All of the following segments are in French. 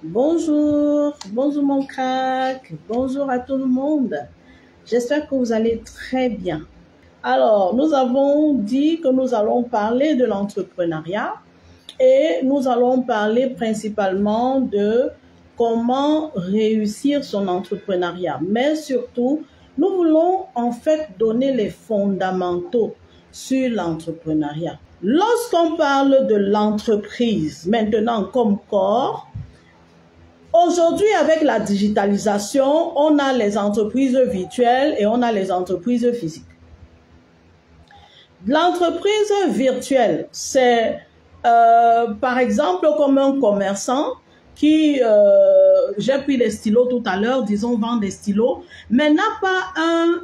Bonjour, bonjour mon crack, bonjour à tout le monde. J'espère que vous allez très bien. Alors, nous avons dit que nous allons parler de l'entrepreneuriat et nous allons parler principalement de comment réussir son entrepreneuriat. Mais surtout, nous voulons en fait donner les fondamentaux sur l'entrepreneuriat. Lorsqu'on parle de l'entreprise maintenant comme corps, aujourd'hui, avec la digitalisation, on a les entreprises virtuelles et on a les entreprises physiques. L'entreprise virtuelle, c'est par exemple comme un commerçant qui, j'ai pris des stylos tout à l'heure, disons vend des stylos, mais n'a pas un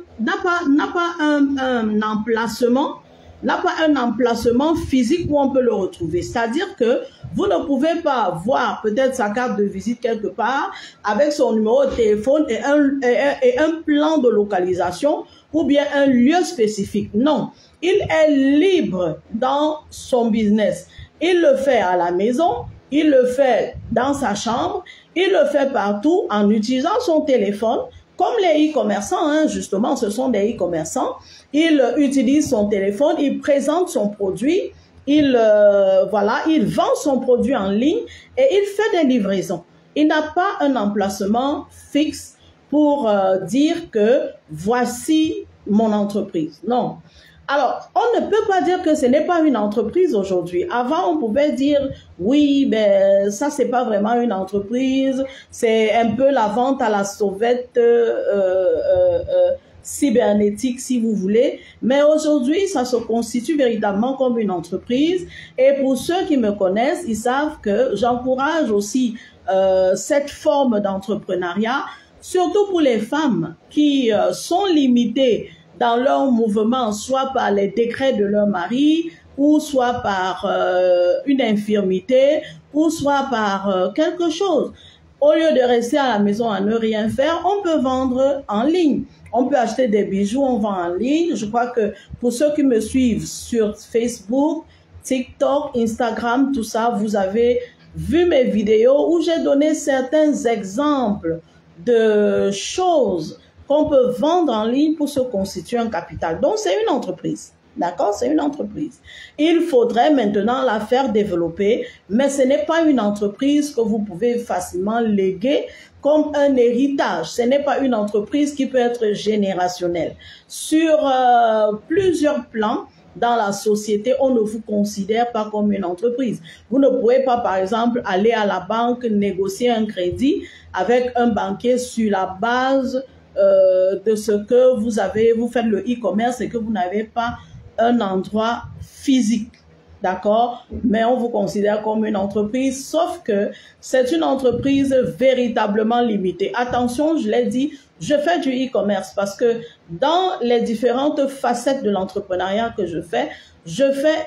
emplacement physique où on peut le retrouver. C'est-à-dire que vous ne pouvez pas voir peut-être sa carte de visite quelque part avec son numéro de téléphone et un plan de localisation ou bien un lieu spécifique. Non, il est libre dans son business. Il le fait à la maison, il le fait dans sa chambre, il le fait partout en utilisant son téléphone. Comme les e-commerçants, hein, justement, ce sont des e-commerçants. Il utilise son téléphone, il présente son produit, il vend son produit en ligne et il fait des livraisons. Il n'a pas un emplacement fixe pour dire que voici mon entreprise. Non. Alors, on ne peut pas dire que ce n'est pas une entreprise aujourd'hui. Avant, on pouvait dire, oui, ben ça, c'est pas vraiment une entreprise. C'est un peu la vente à la sauvette cybernétique, si vous voulez. Mais aujourd'hui, ça se constitue véritablement comme une entreprise. Et pour ceux qui me connaissent, ils savent que j'encourage aussi cette forme d'entrepreneuriat, surtout pour les femmes qui sont limitées dans leur mouvement, soit par les décrets de leur mari, ou soit par une infirmité, ou soit par quelque chose. Au lieu de rester à la maison à ne rien faire, on peut vendre en ligne. On peut acheter des bijoux, on vend en ligne. Je crois que pour ceux qui me suivent sur Facebook, TikTok, Instagram, tout ça, vous avez vu mes vidéos où j'ai donné certains exemples de choses qu'on peut vendre en ligne pour se constituer un capital. Donc, c'est une entreprise. D'accord? C'est une entreprise. Il faudrait maintenant la faire développer, mais ce n'est pas une entreprise que vous pouvez facilement léguer comme un héritage. Ce n'est pas une entreprise qui peut être générationnelle. Sur plusieurs plans, dans la société, on ne vous considère pas comme une entreprise. Vous ne pouvez pas, par exemple, aller à la banque, négocier un crédit avec un banquier sur la base de ce que vous faites le e-commerce et que vous n'avez pas un endroit physique, d'accord? Mais on vous considère comme une entreprise, sauf que c'est une entreprise véritablement limitée. Attention, je l'ai dit, je fais du e-commerce parce que dans les différentes facettes de l'entrepreneuriat que je fais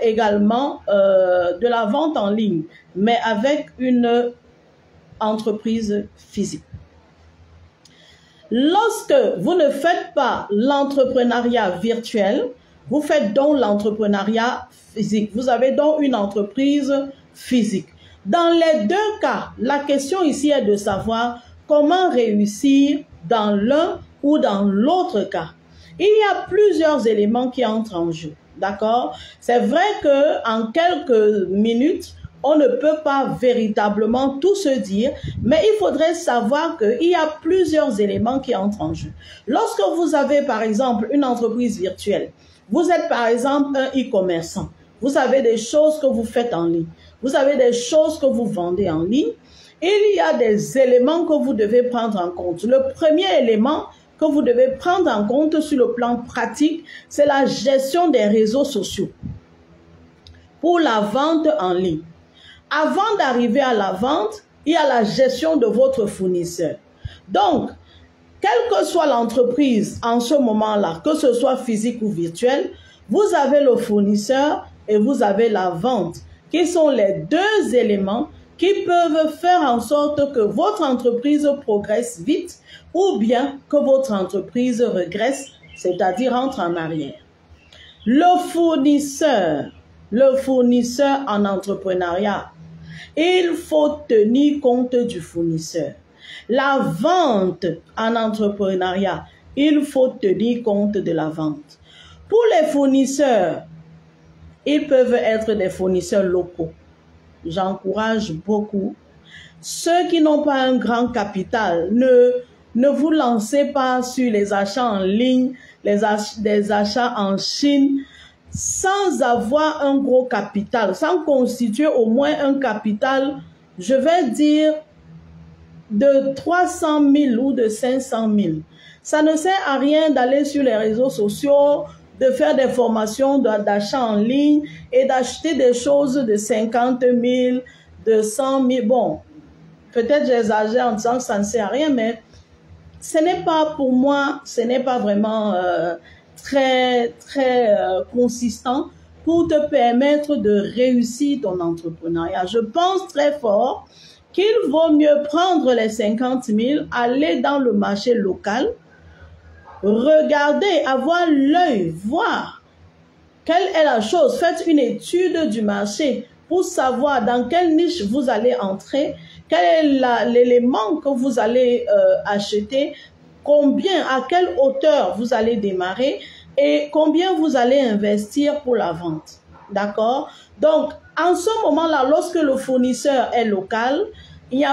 également de la vente en ligne, mais avec une entreprise physique. Lorsque vous ne faites pas l'entrepreneuriat virtuel, vous faites donc l'entrepreneuriat physique. Vous avez donc une entreprise physique. Dans les deux cas, la question ici est de savoir comment réussir dans l'un ou dans l'autre cas. Il y a plusieurs éléments qui entrent en jeu. D'accord? C'est vrai qu'en quelques minutes, on ne peut pas véritablement tout se dire, mais il faudrait savoir qu'il y a plusieurs éléments qui entrent en jeu. Lorsque vous avez, par exemple, une entreprise virtuelle, vous êtes, par exemple, un e-commerçant, vous avez des choses que vous faites en ligne, vous avez des choses que vous vendez en ligne, il y a des éléments que vous devez prendre en compte. Le premier élément que vous devez prendre en compte sur le plan pratique, c'est la gestion des réseaux sociaux pour la vente en ligne. Avant d'arriver à la vente, il y a la gestion de votre fournisseur. Donc, quelle que soit l'entreprise en ce moment-là, que ce soit physique ou virtuel, vous avez le fournisseur et vous avez la vente, qui sont les deux éléments qui peuvent faire en sorte que votre entreprise progresse vite ou bien que votre entreprise regresse, c'est-à-dire entre en arrière. Le fournisseur en entrepreneuriat, Il faut tenir compte du fournisseur. La vente en entrepreneuriat, il faut tenir compte de la vente. Pour les fournisseurs, ils peuvent être des fournisseurs locaux. J'encourage beaucoup. Ceux qui n'ont pas un grand capital, ne vous lancez pas sur les achats en ligne, des achats en Chine, sans avoir un gros capital, sans constituer au moins un capital, je vais dire, de 300 000 ou de 500 000. Ça ne sert à rien d'aller sur les réseaux sociaux, de faire des formations d'achat en ligne et d'acheter des choses de 50 000, de 100 000. Bon, peut-être j'exagère en disant que ça ne sert à rien, mais ce n'est pas pour moi, ce n'est pas vraiment très consistant pour te permettre de réussir ton entrepreneuriat. Je pense très fort qu'il vaut mieux prendre les 50 000, aller dans le marché local, regarder, avoir l'œil, voir quelle est la chose. Faites une étude du marché pour savoir dans quelle niche vous allez entrer, quel est l'élément que vous allez acheter, combien, à quelle hauteur vous allez démarrer et combien vous allez investir pour la vente. D'accord? Donc, en ce moment-là, lorsque le fournisseur est local, il y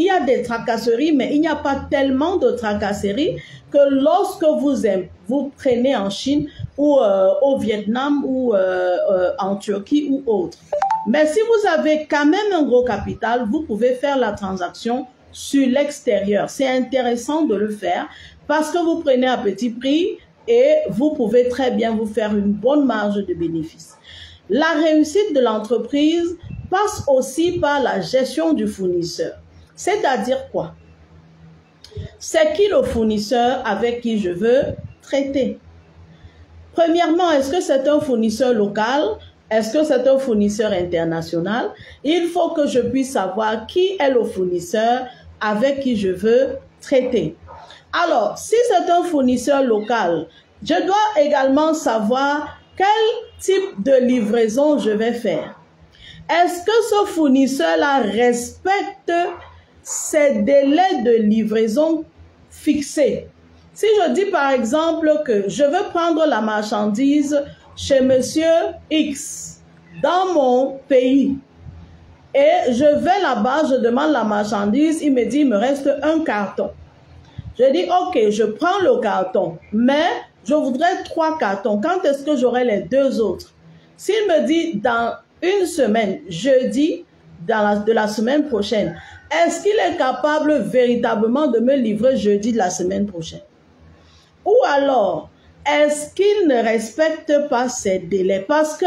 a des tracasseries, mais il n'y a pas tellement de tracasseries que lorsque vous prenez en Chine ou au Vietnam ou en Turquie ou autre. Mais si vous avez quand même un gros capital, vous pouvez faire la transaction sur l'extérieur. C'est intéressant de le faire parce que vous prenez à petit prix et vous pouvez très bien vous faire une bonne marge de bénéfice. La réussite de l'entreprise passe aussi par la gestion du fournisseur. C'est-à-dire quoi? C'est qui le fournisseur avec qui je veux traiter? Premièrement, est-ce que c'est un fournisseur local? Est-ce que c'est un fournisseur international? Il faut que je puisse savoir qui est le fournisseur avec qui je veux traiter. Alors, si c'est un fournisseur local, je dois également savoir quel type de livraison je vais faire. Est-ce que ce fournisseur-là respecte ses délais de livraison fixés? Si je dis par exemple que je veux prendre la marchandise chez monsieur X dans mon pays et je vais là-bas, je demande la marchandise, il me dit il me reste un carton. Je dis ok, je prends le carton, mais je voudrais 3 cartons. Quand est-ce que j'aurai les 2 autres? S'il me dit dans une semaine, jeudi de la semaine prochaine, est-ce qu'il est capable véritablement de me livrer jeudi de la semaine prochaine? Ou alors, est-ce qu'il ne respecte pas ses délais? Parce que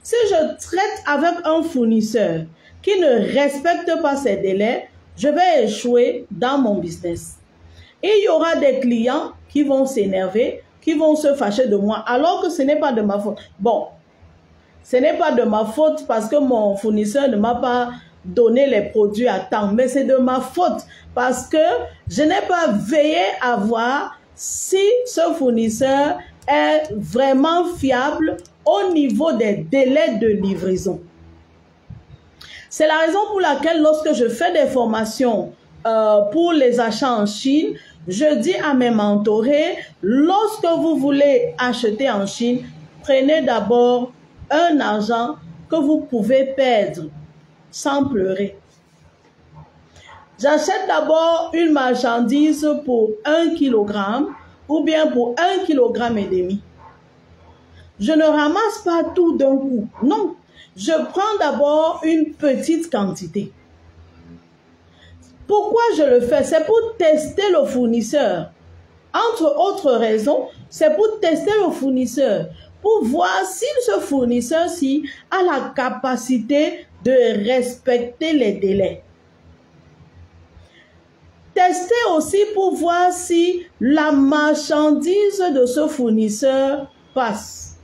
si je traite avec un fournisseur qui ne respecte pas ses délais, je vais échouer dans mon business. Et il y aura des clients qui vont s'énerver, qui vont se fâcher de moi, alors que ce n'est pas de ma faute. Bon, ce n'est pas de ma faute parce que mon fournisseur ne m'a pas donné les produits à temps, mais c'est de ma faute parce que je n'ai pas veillé à voir si ce fournisseur est vraiment fiable au niveau des délais de livraison. C'est la raison pour laquelle lorsque je fais des formations pour les achats en Chine, je dis à mes mentorés, lorsque vous voulez acheter en Chine, prenez d'abord un argent que vous pouvez perdre sans pleurer. J'achète d'abord une marchandise pour 1 kg ou bien pour 1,5 kg. Je ne ramasse pas tout d'un coup. Non, je prends d'abord une petite quantité. Pourquoi je le fais? C'est pour tester le fournisseur. Entre autres raisons, c'est pour tester le fournisseur, pour voir si ce fournisseur-ci a la capacité de respecter les délais. Tester aussi pour voir si la marchandise de ce fournisseur passe.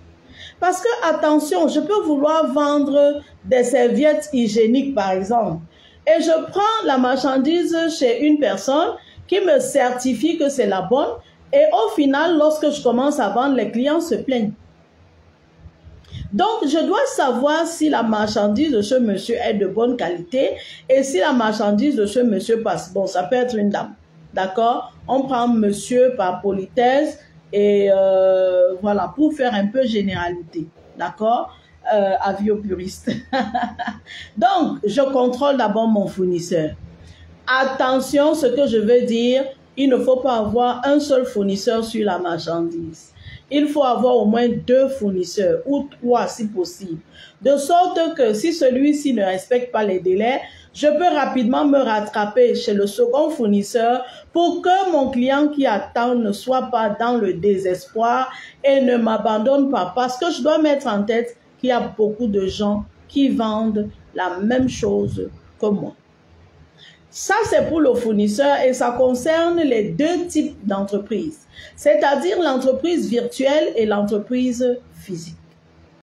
Parce que, attention, je peux vouloir vendre des serviettes hygiéniques, par exemple, et je prends la marchandise chez une personne qui me certifie que c'est la bonne, et au final, lorsque je commence à vendre, les clients se plaignent. Donc, je dois savoir si la marchandise de ce monsieur est de bonne qualité et si la marchandise de ce monsieur passe. Bon, ça peut être une dame, d'accord? On prend monsieur par politesse et voilà, pour faire un peu généralité, d'accord? Avis aux puristes. Donc, je contrôle d'abord mon fournisseur. Attention, ce que je veux dire, il ne faut pas avoir un seul fournisseur sur la marchandise. Il faut avoir au moins 2 fournisseurs ou 3 si possible. De sorte que si celui-ci ne respecte pas les délais, je peux rapidement me rattraper chez le second fournisseur pour que mon client qui attend ne soit pas dans le désespoir et ne m'abandonne pas. Parce que je dois mettre en tête qu'il y a beaucoup de gens qui vendent la même chose que moi. Ça, c'est pour le fournisseur et ça concerne les 2 types d'entreprises, c'est-à-dire l'entreprise virtuelle et l'entreprise physique.